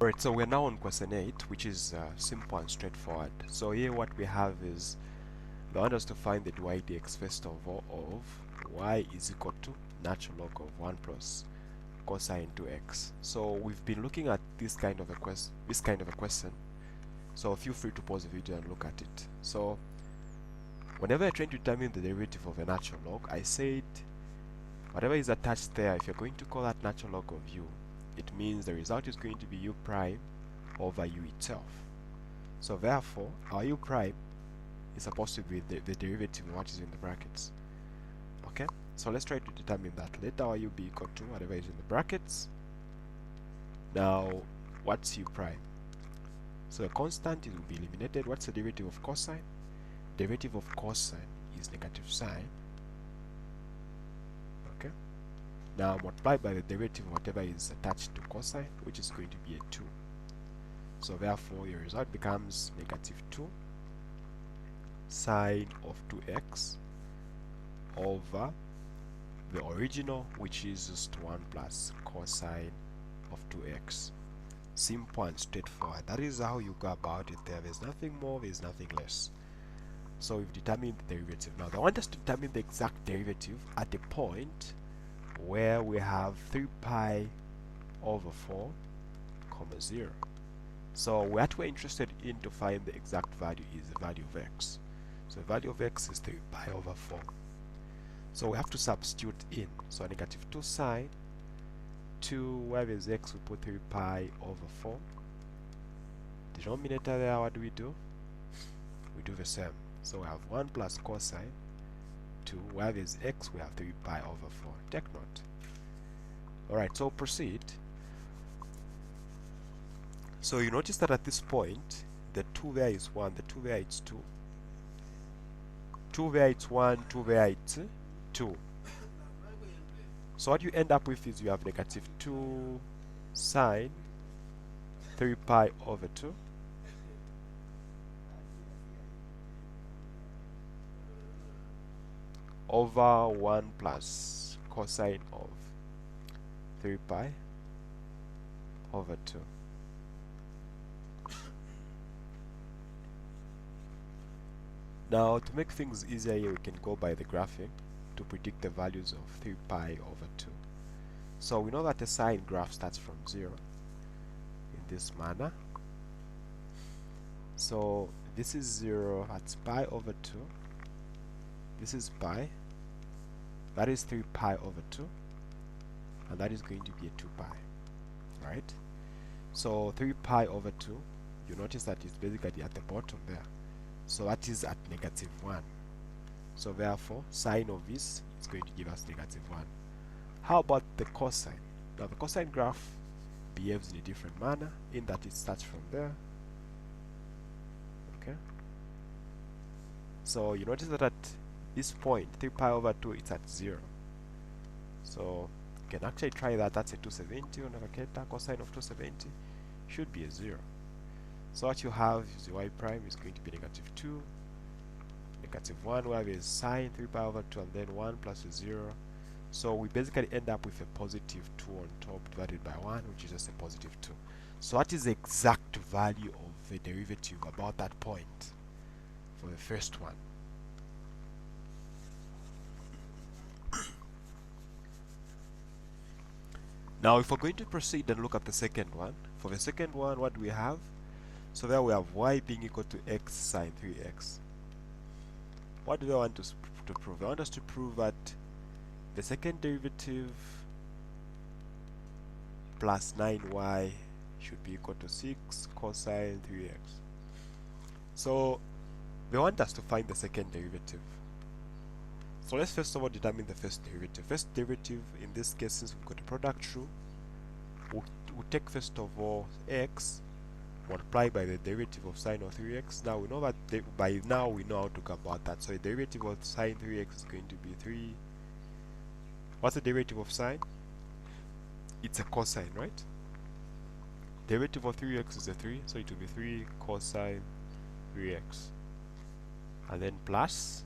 Alright, so we're now on question 8, which is simple and straightforward. So here what we have is, they want us to find the dy dx first of all of y is equal to natural log of 1 plus cosine 2x. So we've been looking at this kind of a question. So feel free to pause the video and look at it. So whenever you're trying to determine the derivative of a natural log, I said whatever is attached there, if you're going to call that natural log of u, it means the result is going to be u prime over u itself. So therefore, our u prime is supposed to be the derivative of what is in the brackets. Okay, so let's try to determine that. Let our u be equal to whatever is in the brackets. Now, what's u prime? So a constant will be eliminated. What's the derivative of cosine? Derivative of cosine is negative sine. Okay, now multiplied by the derivative of whatever is attached to cosine, which is going to be a 2. So therefore your result becomes negative 2 sine of 2x over the original, which is just 1 plus cosine of 2x. Simple and straightforward. That is how you go about it there. There's nothing more, there's nothing less. So we've determined the derivative. Now they want us to determine the exact derivative at the point where we have 3 pi over 4 comma 0. So what we're interested in to find the exact value is the value of x. So the value of x is 3 pi over 4. So we have to substitute in. So negative 2 sine 2, where there's x, we put 3 pi over 4. Denominator there, what do? We do the same. So we have 1 plus cosine 2, where there's x, we have 3 pi over 4. Take note. Alright, so proceed. So you notice that at this point, the 2 there is 1, the 2 there it's 2. 2 there it's 1, 2 there it's 2. So what you end up with is you have negative 2 sine 3 pi over 2 over 1 plus cosine of 3 pi over 2. Now to make things easier here, we can go by the graphing to predict the values of 3 pi over 2. So we know that the sine graph starts from 0 in this manner. So this is 0, that's pi over 2. This is pi. That is 3 pi over 2. And that is going to be a 2 pi. Right? So 3 pi over 2, you notice that it's basically at the bottom there. So that is at negative 1. So therefore, sine of this is going to give us negative 1. How about the cosine? Now the cosine graph behaves in a different manner in that it starts from there. Okay. So you notice that at this point, 3 pi over 2, it's at 0. So you can actually try that. That's a 270 on a calculator. Cosine of 270 should be a 0. So what you have is the y prime is going to be negative 2, negative 1, where there is sine 3 pi over 2, and then 1 plus a 0. So we basically end up with a positive 2 on top divided by 1, which is just a positive 2. So what is the exact value of the derivative about that point for the first one? Now if we're going to proceed and look at the second one, for the second one, what do we have? So there we have y being equal to x sine 3x. What do they want us to prove? They want us to prove that the second derivative plus 9y should be equal to 6 cosine 3x. So they want us to find the second derivative. So let's first of all determine the first derivative. First derivative, in this case, since we've got a product rule, we'll take first of all x multiplied by the derivative of sine of 3x. Now we know that by now we know how to go about that. So the derivative of sine 3x is going to be 3. What's the derivative of sine? It's a cosine, right? Derivative of 3x is a 3, so it will be 3 cosine 3x. And then plus,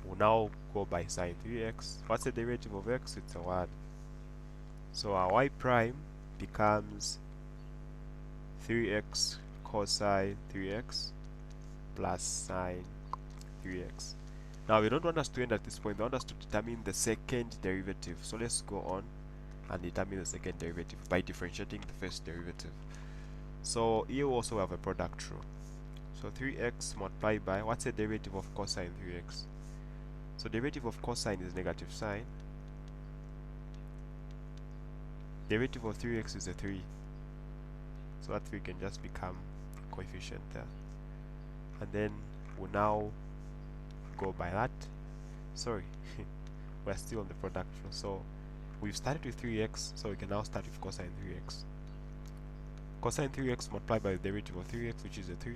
we'll now go by sine 3x. What's the derivative of x? It's a 1. So our y prime becomes 3x cosine 3x plus sine 3x. Now we don't want us to end at this point, we want us to determine the second derivative. So let's go on and determine the second derivative by differentiating the first derivative. So here we also have a product rule. So 3x multiplied by, what's the derivative of cosine 3x? So derivative of cosine is negative sine. Derivative of 3x is a 3. So that 3 can just become coefficient there. And then we'll now go by that. Sorry, we're still on the product rule. So we've started with 3x, so we can now start with cosine 3x. Cosine 3x multiplied by the derivative of 3x, which is a 3.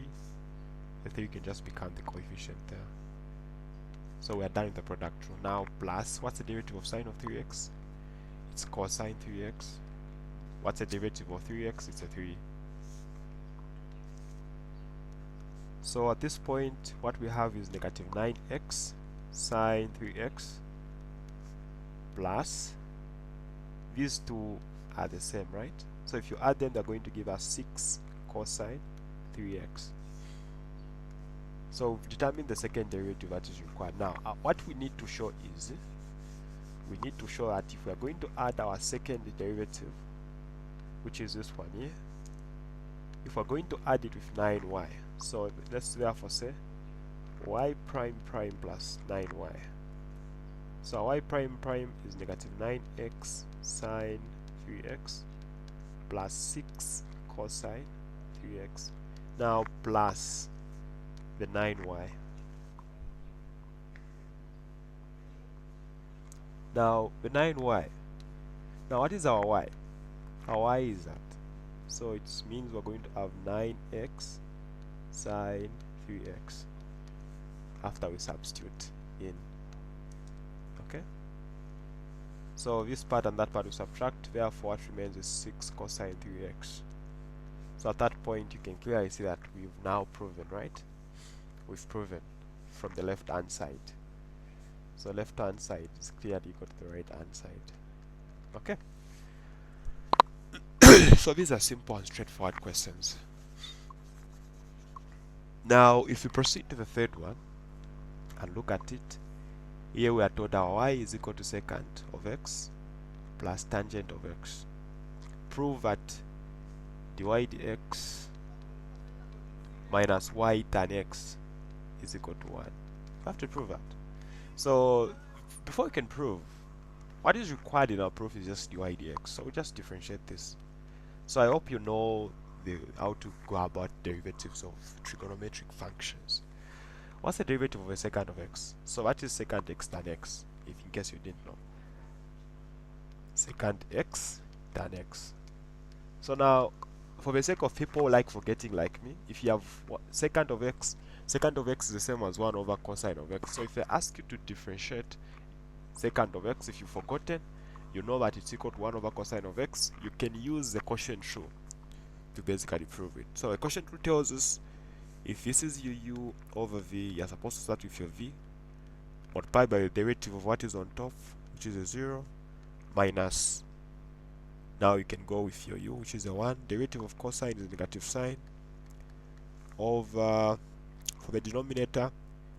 The 3 can just become the coefficient there. So we are done with the product rule. Now plus, what's the derivative of sine of 3x? It's cosine 3x. What's the derivative of 3x? It's a 3. So at this point, what we have is negative 9x sine 3x plus, these two are the same, right? So if you add them, they're going to give us 6 cosine 3x. So we've determined the second derivative that is required. Now, what we need to show is, we need to show that if we are going to add our second derivative, which is this one here, if we're going to add it with 9y, so let's therefore say y prime prime plus 9y. So y prime prime is negative 9x sine 3x plus 6 cosine 3x. Now plus the 9y. Now the 9y. Now what is our y? Our y is that. So it means we're going to have 9x sine 3x after we substitute in. Okay? So this part and that part we subtract, therefore what remains is 6 cosine 3x. So at that point you can clearly see that we've now proven, right? We've proven from the left hand side. So left hand side is clearly equal to the right hand side. Okay? So these are simple and straightforward questions. Now if we proceed to the third one and look at it, here we are told our y is equal to secant of x plus tangent of x. Prove that dy dx minus y tan x is equal to 1. You have to prove that. So before we can prove, what is required in our proof is just dy dx. So we just differentiate this. So I hope you know how to go about derivatives of trigonometric functions. What's the derivative of a secant of x? So what is secant x tan x, if in case you didn't know? Secant x tan x. So now, for the sake of people like forgetting like me, if you have secant of x is the same as 1 over cosine of x. So if I ask you to differentiate secant of x, if you've forgotten, you know that it's equal to 1 over cosine of x. You can use the quotient rule to basically prove it. So the quotient rule tells us if this is your u over v, you're supposed to start with your v, multiply by the derivative of what is on top, which is a 0, minus, now you can go with your u, which is a 1, derivative of cosine is negative sine, over, for the denominator,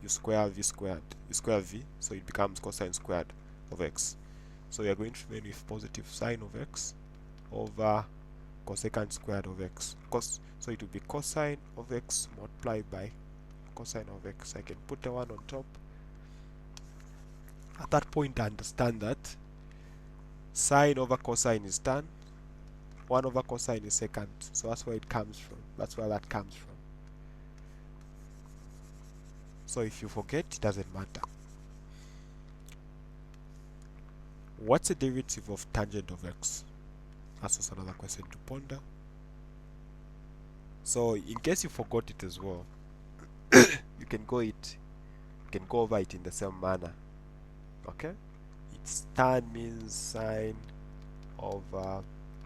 you square v squared, you square v, so it becomes cosine squared of x. So we are going to remain with positive sine of x over cosecant squared of x. So it will be cosine of x multiplied by cosine of x. I can put the 1 on top. At that point I understand that sine over cosine is tan, 1 over cosine is secant. So that's where it comes from. That's where that comes from. So if you forget, it doesn't matter. What's the derivative of tangent of x? That's also another question to ponder. So in case you forgot it as well, you can go over it in the same manner. Okay? It's tan means sine over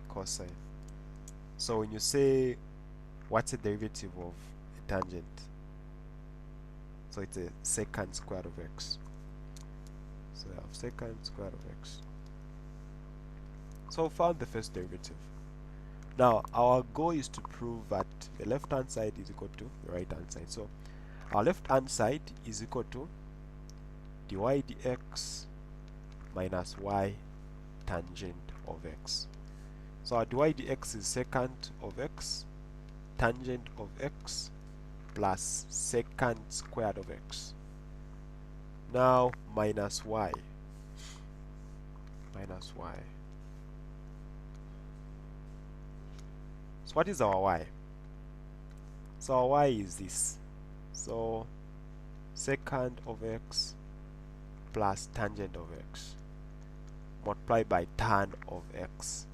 cosine. So when you say what's the derivative of a tangent? So it's a secant squared of x. So I have secant squared of x. So we found the first derivative. Now our goal is to prove that the left hand side is equal to the right hand side. So our left hand side is equal to dy dx minus y tangent of x. So our dy dx is secant of x tangent of x plus secant squared of x. Now minus y. So what is our y? So our y is this. So secant of x plus tangent of x multiplied by tan of x.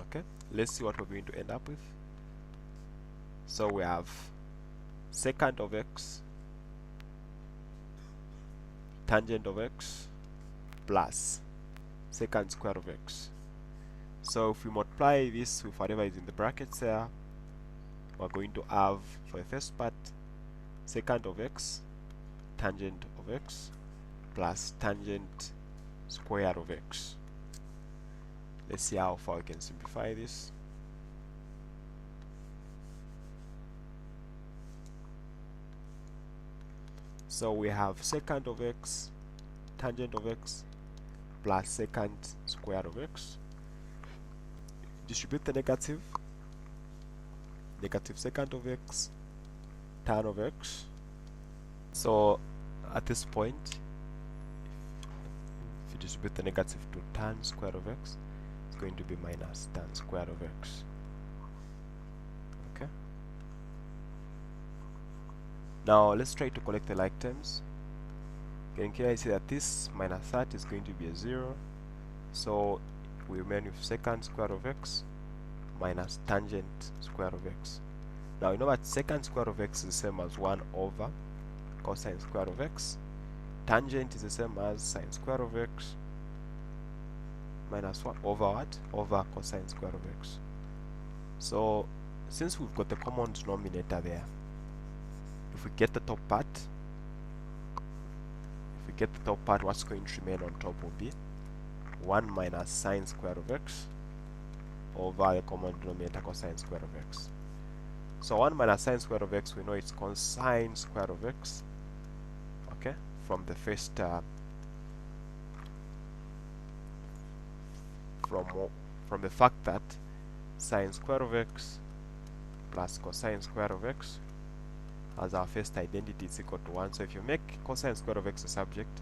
Okay, let's see what we're going to end up with. So we have secant of x tangent of x plus secant square of x. So if we multiply this with whatever is in the brackets there, we're going to have, for the first part, secant of x tangent of x plus tangent square of x. Let's see how far we can simplify this. So we have secant of x tangent of x plus secant square of x. Distribute the negative secant of x tan of x. So at this point, if you distribute the negative to tan square of x, it's going to be minus tan square of x. Okay, now let's try to collect the like terms. Again, here I see that this minus that is going to be a 0, so we remain with secant square of x minus tangent square of x. Now you know that secant square of x is the same as 1 over cosine square of x. Tangent is the same as sine square of x minus 1 over what? Over cosine square of x. So since we've got the common denominator there, if we get the top part, what's going to remain on top will be 1 minus sine square of x over the common denominator cosine square of x. So 1 minus sine square of x, we know it's cosine square of x, okay, from the first from the fact that sine square of x plus cosine square of x as our first identity is equal to 1. So if you make cosine square of x a subject,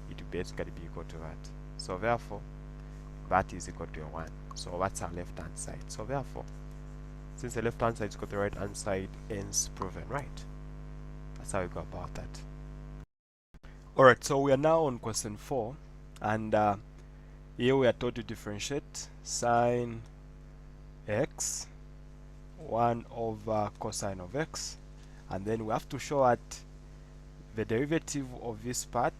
it will basically be equal to that. So therefore that is equal to a 1. So that's our left hand side. So therefore, since the left hand side is equal to the right hand side, hence proven, right? That's how we go about that. Alright, so we are now on question 4, and here we are told to differentiate sine x 1 over cosine of x, and then we have to show that the derivative of this part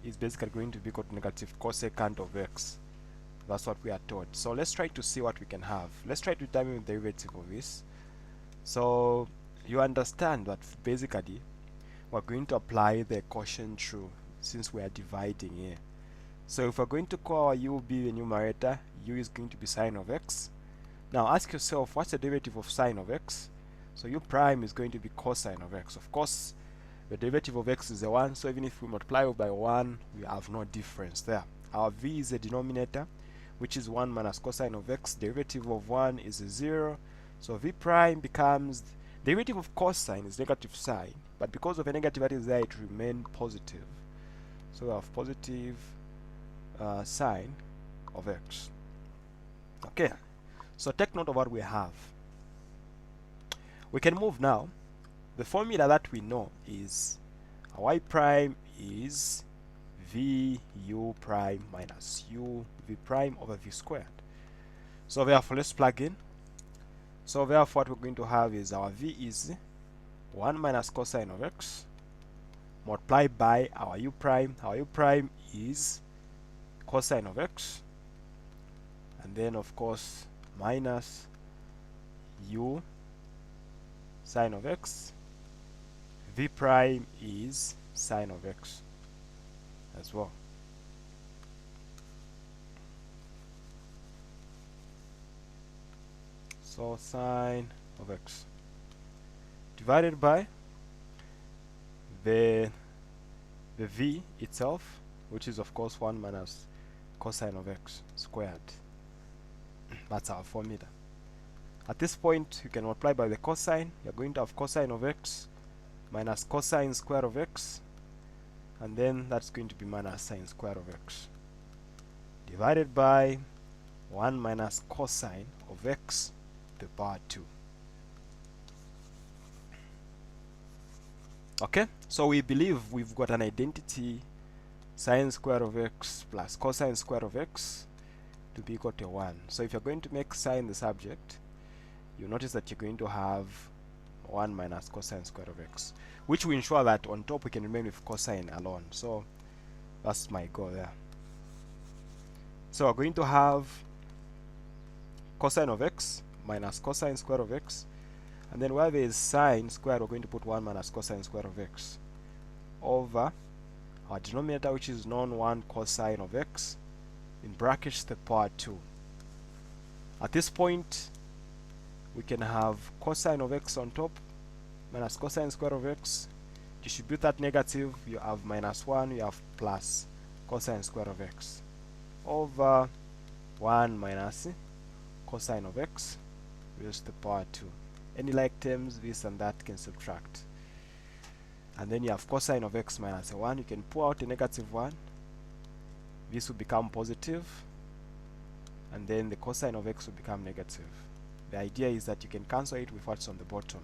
is basically going to be equal to negative cosecant of x. That's what we are told. So let's try to see what we can have. Let's try to determine the derivative of this. So you understand that basically we're going to apply the quotient rule since we are dividing here. So if we're going to call our u be the numerator, u is going to be sine of x. Now ask yourself, what's the derivative of sine of x? So u prime is going to be cosine of x. Of course, the derivative of x is a 1, so even if we multiply by 1, we have no difference there. Our v is a denominator, which is 1 minus cosine of x. Derivative of 1 is a 0, so v prime becomes, derivative of cosine is negative sine, but because of a negative that is there, it remains positive. So we have positive sine of x. Okay, so take note of what we have. We can move now. The formula that we know is y prime is v u prime minus u v prime over v squared. So therefore let's plug in. So therefore what we're going to have is our v is 1 minus cosine of x multiplied by our u prime. Our u prime is cosine of x, and then of course minus u sine of x. V prime is sine of x as well. So sine of x divided by the v itself, which is of course 1 minus cosine of x squared. That's our formula. At this point, you can multiply by the cosine. You're going to have cosine of x minus cosine square of x, and then that's going to be minus sine square of x divided by 1 minus cosine of x to the power 2. Okay, so we believe we've got an identity sine square of x plus cosine square of x to be equal to 1. So if you're going to make sine the subject, you notice that you're going to have 1 minus cosine square of x, which will ensure that on top we can remain with cosine alone. So that's my goal there. So we're going to have cosine of x minus cosine square of x, and then where there is sine squared, we're going to put 1 minus cosine square of x over our denominator, which is known 1 cosine of x in brackets to the power 2. At this point, we can have cosine of x on top minus cosine square of x. Distribute that negative, you have minus 1, you have plus cosine square of x over 1 minus cosine of x raised to the power 2. Any like terms, this and that can subtract. And then you have cosine of x minus a 1. You can pull out a negative 1. This will become positive, and then the cosine of x will become negative. The idea is that you can cancel it with what's on the bottom.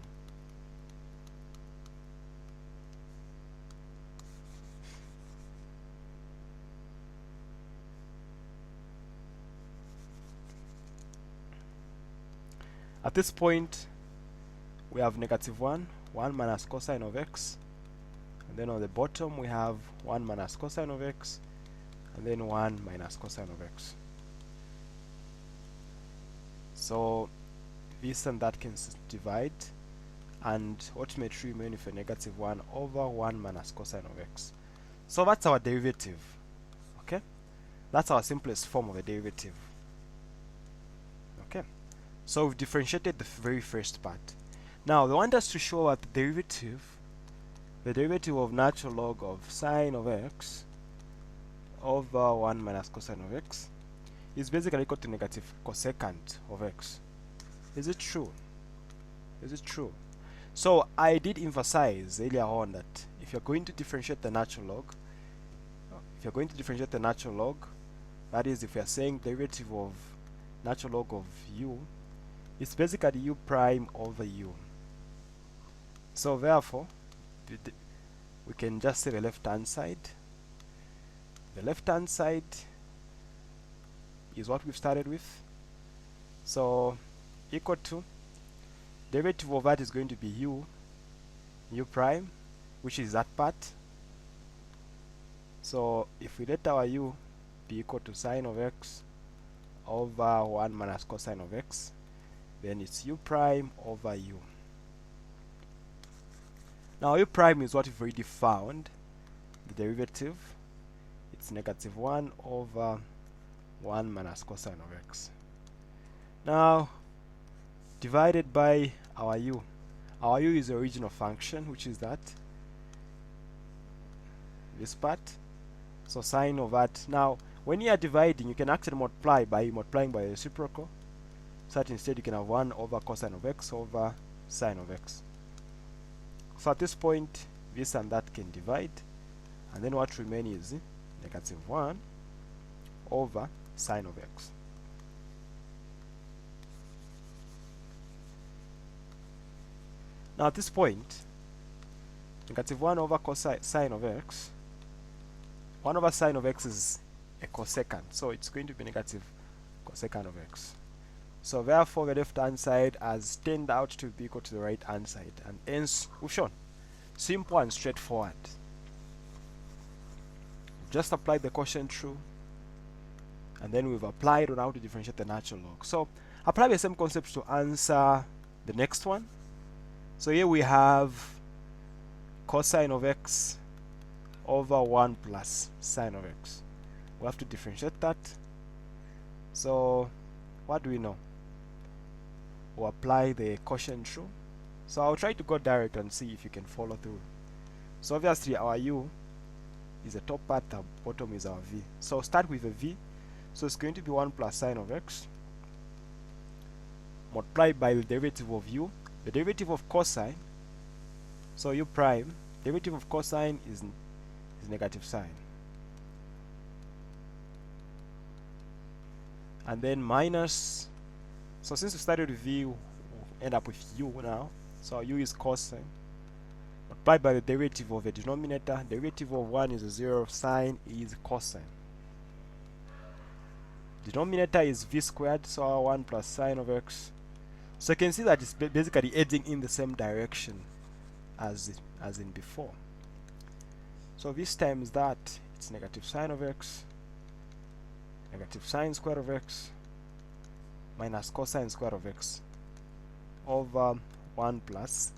At this point, we have negative 1 minus cosine of x, and then on the bottom we have 1 minus cosine of x, and then 1 minus cosine of x. So this and that can divide, and ultimately remain with a negative 1 over 1 minus cosine of x. So that's our derivative. Okay, that's our simplest form of a derivative. Okay, so we've differentiated the very first part. Now they want us to show that the derivative of natural log of sine of x over 1 minus cosine of x is basically equal to negative cosecant of x. Is it true? Is it true? So I did emphasize earlier on that if you're going to differentiate the natural log, that is, if you're saying derivative of natural log of u, it's basically u prime over u. So therefore, we can just say the left-hand side. The left-hand side is what we've started with. So equal to derivative of that is going to be u prime, which is that part. So if we let our u be equal to sine of x over 1 minus cosine of x, then it's u prime over u. Now u prime is what we've already found, the derivative. It's negative 1 over 1 minus cosine of x. Now divided by our u. Our u is the original function, which is that, this part. So sine of that. Now when you are dividing, you can actually multiply by multiplying by a reciprocal, so that instead you can have 1 over cosine of x over sine of x. So at this point, this and that can divide, and then what remains is negative 1 over sine of x. Now at this point, negative 1 over sine of x, 1 over sine of x is a cosecant, so it's going to be negative cosecant of x. So therefore the left hand side has turned out to be equal to the right hand side, and hence we've shown. Simple and straightforward. Just apply the quotient rule, and then we've applied on how to differentiate the natural log. So apply the same concept to answer the next one. So here we have cosine of x over 1 plus sine of x. We have to differentiate that. So what do we know? or apply the quotient rule. So I'll try to go direct and see if you can follow through. So obviously our u is the top part, the bottom is our v. So start with a v. So it's going to be 1 plus sine of x multiplied by the derivative of u, the derivative of cosine. So u prime, derivative of cosine is negative sine. And then minus, so since we started with v, we'll end up with u now. So u is cosine multiplied by the derivative of the denominator. Derivative of 1 is 0, sine is cosine. Denominator is v squared, so our 1 plus sine of x. So you can see that it's basically heading in the same direction as in before. So this times that, it's negative sine of x, negative sine squared of x, minus cosine squared of x, over 1 plus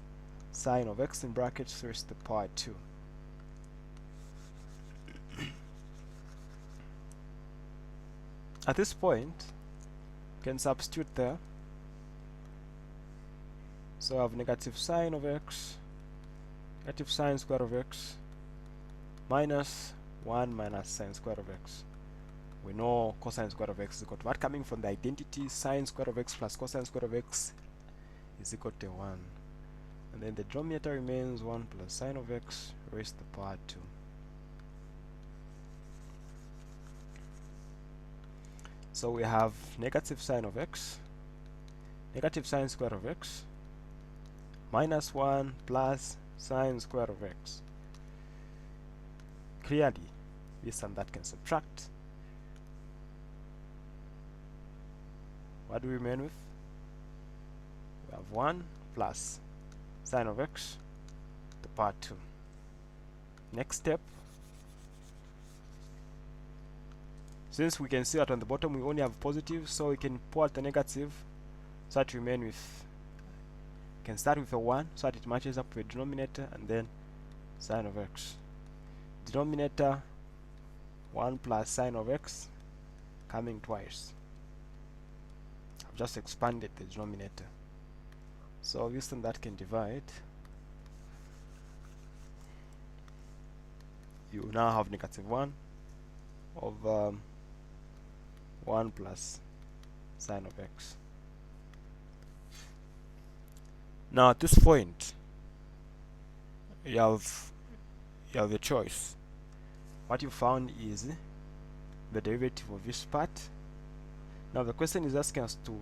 sine of x in brackets raised to the power 2. At this point, you can substitute there. So I have negative sine of x, negative sine squared of x, minus 1 minus sine squared of x. We know cosine squared of x is equal to what? Coming from the identity, sine squared of x plus cosine squared of x is equal to 1. And then the denominator remains 1 plus sine of x raised to the power 2. So we have negative sine of x, negative sine squared of x, minus 1 plus sine squared of x. Clearly, this and that can subtract. What do we remain with? We have 1 plus sine of x to the power 2. Next step, since we can see that on the bottom we only have positive, so we can pull out the negative, so that remain with, can start with a 1 so that it matches up with the denominator, and then sine of x. Denominator 1 plus sine of x coming twice. I've just expanded the denominator. So this and that can divide. You now have negative 1 over 1 plus sine of x. Now at this point, you have the choice. What you found is the derivative of this part. Now the question is asking us to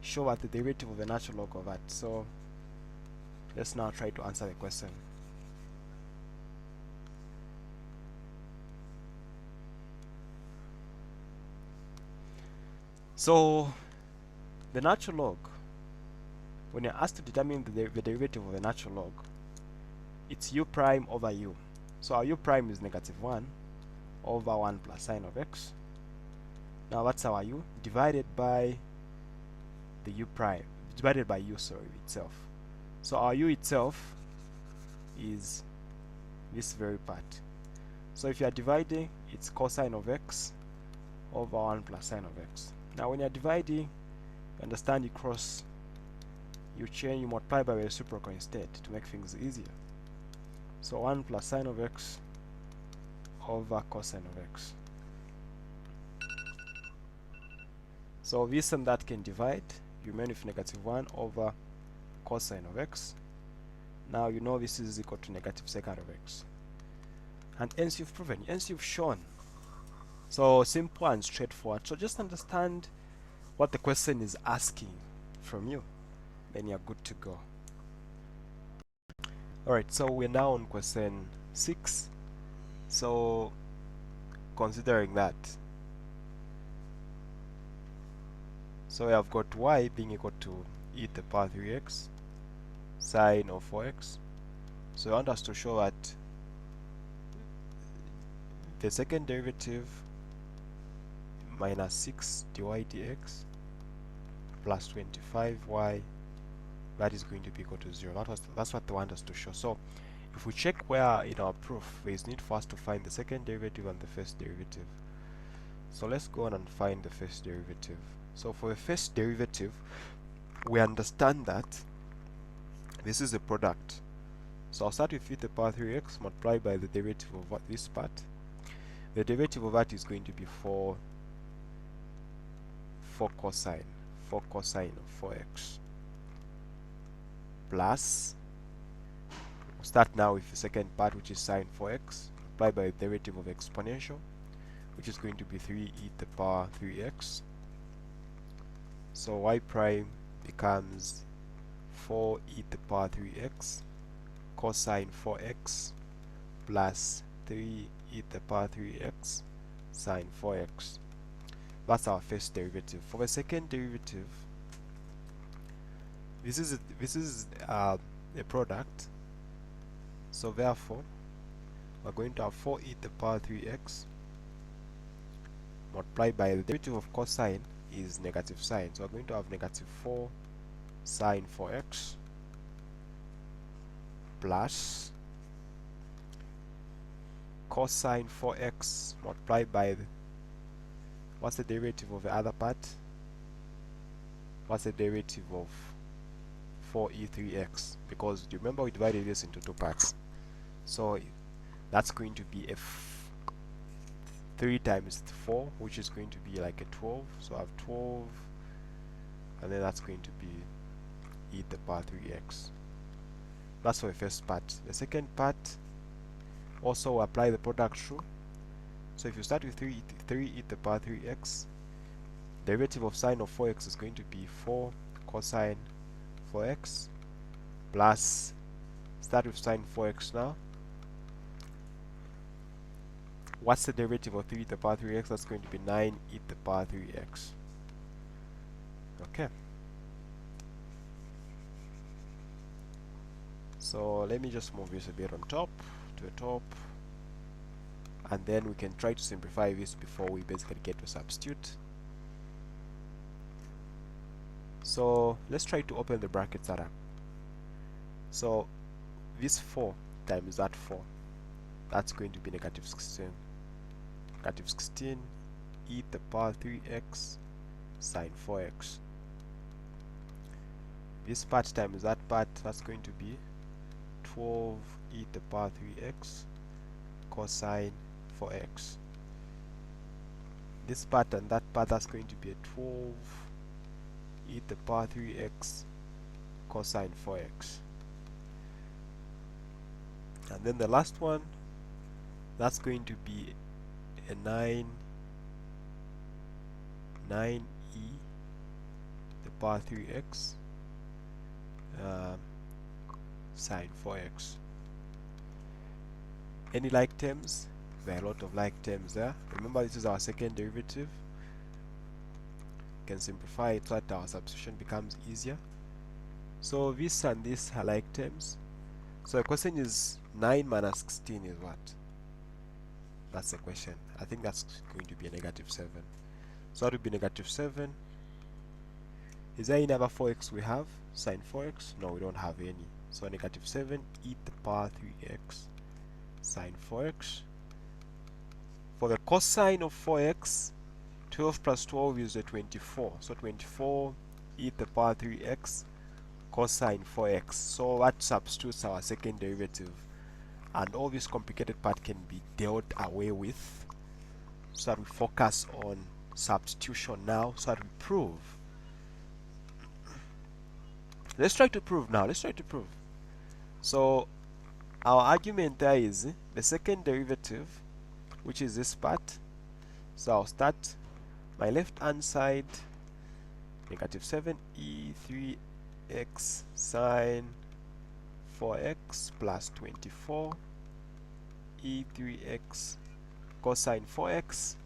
show what the derivative of the natural log of that. So let's now try to answer the question. So the natural log, when you're asked to determine the derivative of the natural log, it's u prime over u. So our u prime is negative 1 over 1 plus sine of x. Now that's our u divided by the u prime, divided by u, sorry, itself. So our u itself is this very part. So if you are dividing, it's cosine of x over 1 plus sine of x. Now when you are dividing, you understand you cross, you change, you multiply by the reciprocal instead to make things easier. So 1 plus sine of x over cosine of x. So this and that can divide. You remain with negative 1 over cosine of x. Now you know this is equal to negative secant of x. And hence you've proven, hence you've shown. So simple and straightforward. So just understand what the question is asking from you, then you're good to go. Alright, so we're now on question 6. So considering that, so we have got y being equal to e to the power 3x sine of 4x. So I want us to show that the second derivative minus 6 dy dx plus 25y, that is going to be equal to 0. That's what they want us to show. So if we check where in our proof there is need for us to find the second derivative and the first derivative. So let's go on and find the first derivative. So for the first derivative, we understand that this is a product. So I'll start with e to the power 3x multiplied by the derivative of what this part. The derivative of that is going to be 4 cosine of 4x plus, we'll start now with the second part, which is sine 4x multiplied by the derivative of exponential, which is going to be 3 e to the power 3x. So y prime becomes 4 e to the power 3x cosine 4x plus 3 e to the power 3x sine 4x. That's our first derivative. For the second derivative, this is a product, so therefore we're going to have 4 e to the power 3x multiplied by the derivative of cosine is negative sine, so we're going to have negative 4 sine 4x plus cosine 4x multiplied by the, what's the derivative of the other part? What's the derivative of 4e3x? Because do you remember we divided this into two parts, so that's going to be 3 times 4, which is going to be like a 12, so I have 12, and then that's going to be e to the power 3x. That's for the first part. The second part, also apply the product rule. So if you start with 3 e to the power 3x, derivative of sine of 4x is going to be 4 cosine 4x plus, start with sine 4x now. What's the derivative of 3 to the power 3x? That's going to be 9 e to the power 3x. Okay. So let me just move this a bit on top, to the top, and then we can try to simplify this before we basically get to substitute. So let's try to open the brackets that up. So this 4 times that 4, that's going to be negative 16. Negative 16 e to the power 3x sine 4x. This part times that part, that's going to be 12 e to the power 3x cosine 4x. This part and that part, that's going to be a 12 e to the power 3x cosine 4x. And then the last one, that's going to be a 9e to the power 3x sine 4x. Any like terms? There are a lot of like terms there. Remember, this is our second derivative. We can simplify it so that our substitution becomes easier. So this and this are like terms. So the question is 9 minus 16 is what? That's the question. I think that's going to be a negative 7. So that would be negative 7. Is there any other 4x we have? Sine 4x? No, we don't have any. So negative 7 e to the power 3x sine 4x. For the cosine of 4x, 12 plus 12 is a 24. So 24 e to the power 3x cosine 4x. So that substitutes our second derivative. And all this complicated part can be dealt away with, so that we focus on substitution now, so that we prove. Let's try to prove now. Let's try to prove. So our argument there is the second derivative, which is this part. So I'll start my left hand side, negative 7e3x sine 4x plus 24 e3x cosine 4x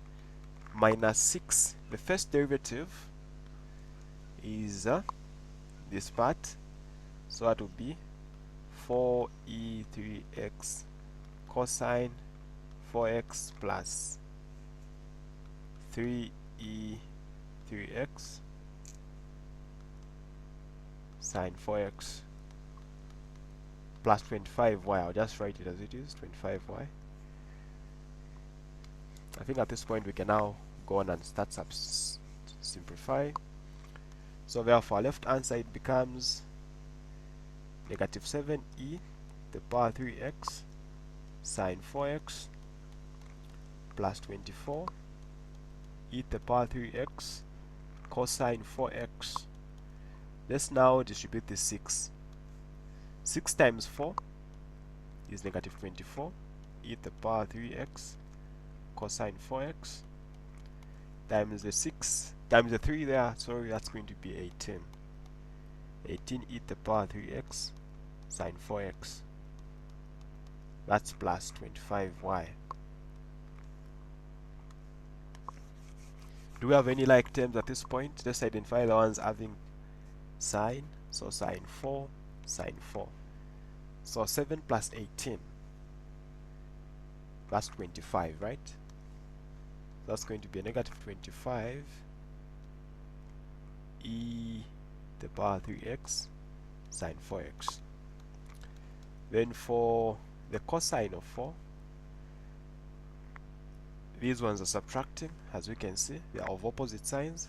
minus 6. The first derivative is this part, so that will be 4e3x cosine 4x plus 3e3x sine 4x plus 25y. I'll just write it as it is, 25y. I think at this point we can now go on and start simplify. So therefore left hand side becomes negative 7e to the power 3x sine 4x plus 24 e to the power 3x cosine 4x. Let's now distribute the 6. 6 times 4 is negative 24 e to the power 3x cosine 4x times the 6 times the 3 there, sorry, that's going to be 18. 18 e to the power 3x sine 4x. That's plus 25y. Do we have any like terms at this point? Let's identify the ones having sine. So sine 4, sine 4. So 7 plus 18. That's 25, right? That's going to be a negative 25 e to the power 3x sine 4x. Then for the cosine of 4, these ones are subtracting, as we can see, they are of opposite signs.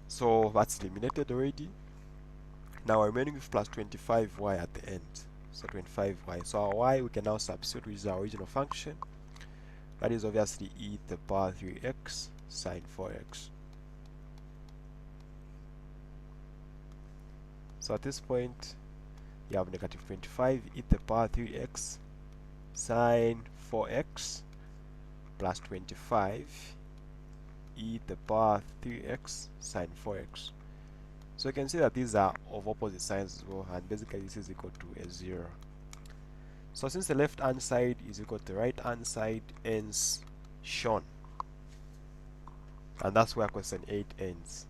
So that's eliminated already. Now we're remaining with plus 25y at the end. So 25y. So our y we can now substitute, which is our original function. That is obviously e to the power 3x sine 4x. So at this point, you have negative 25 e to the power 3x sine 4x plus 25 e to the power 3x sine 4x. So you can see that these are of opposite signs as well, and basically this is equal to a 0. So since the left hand side is equal to the right hand side, ends shown. And that's where question 8 ends.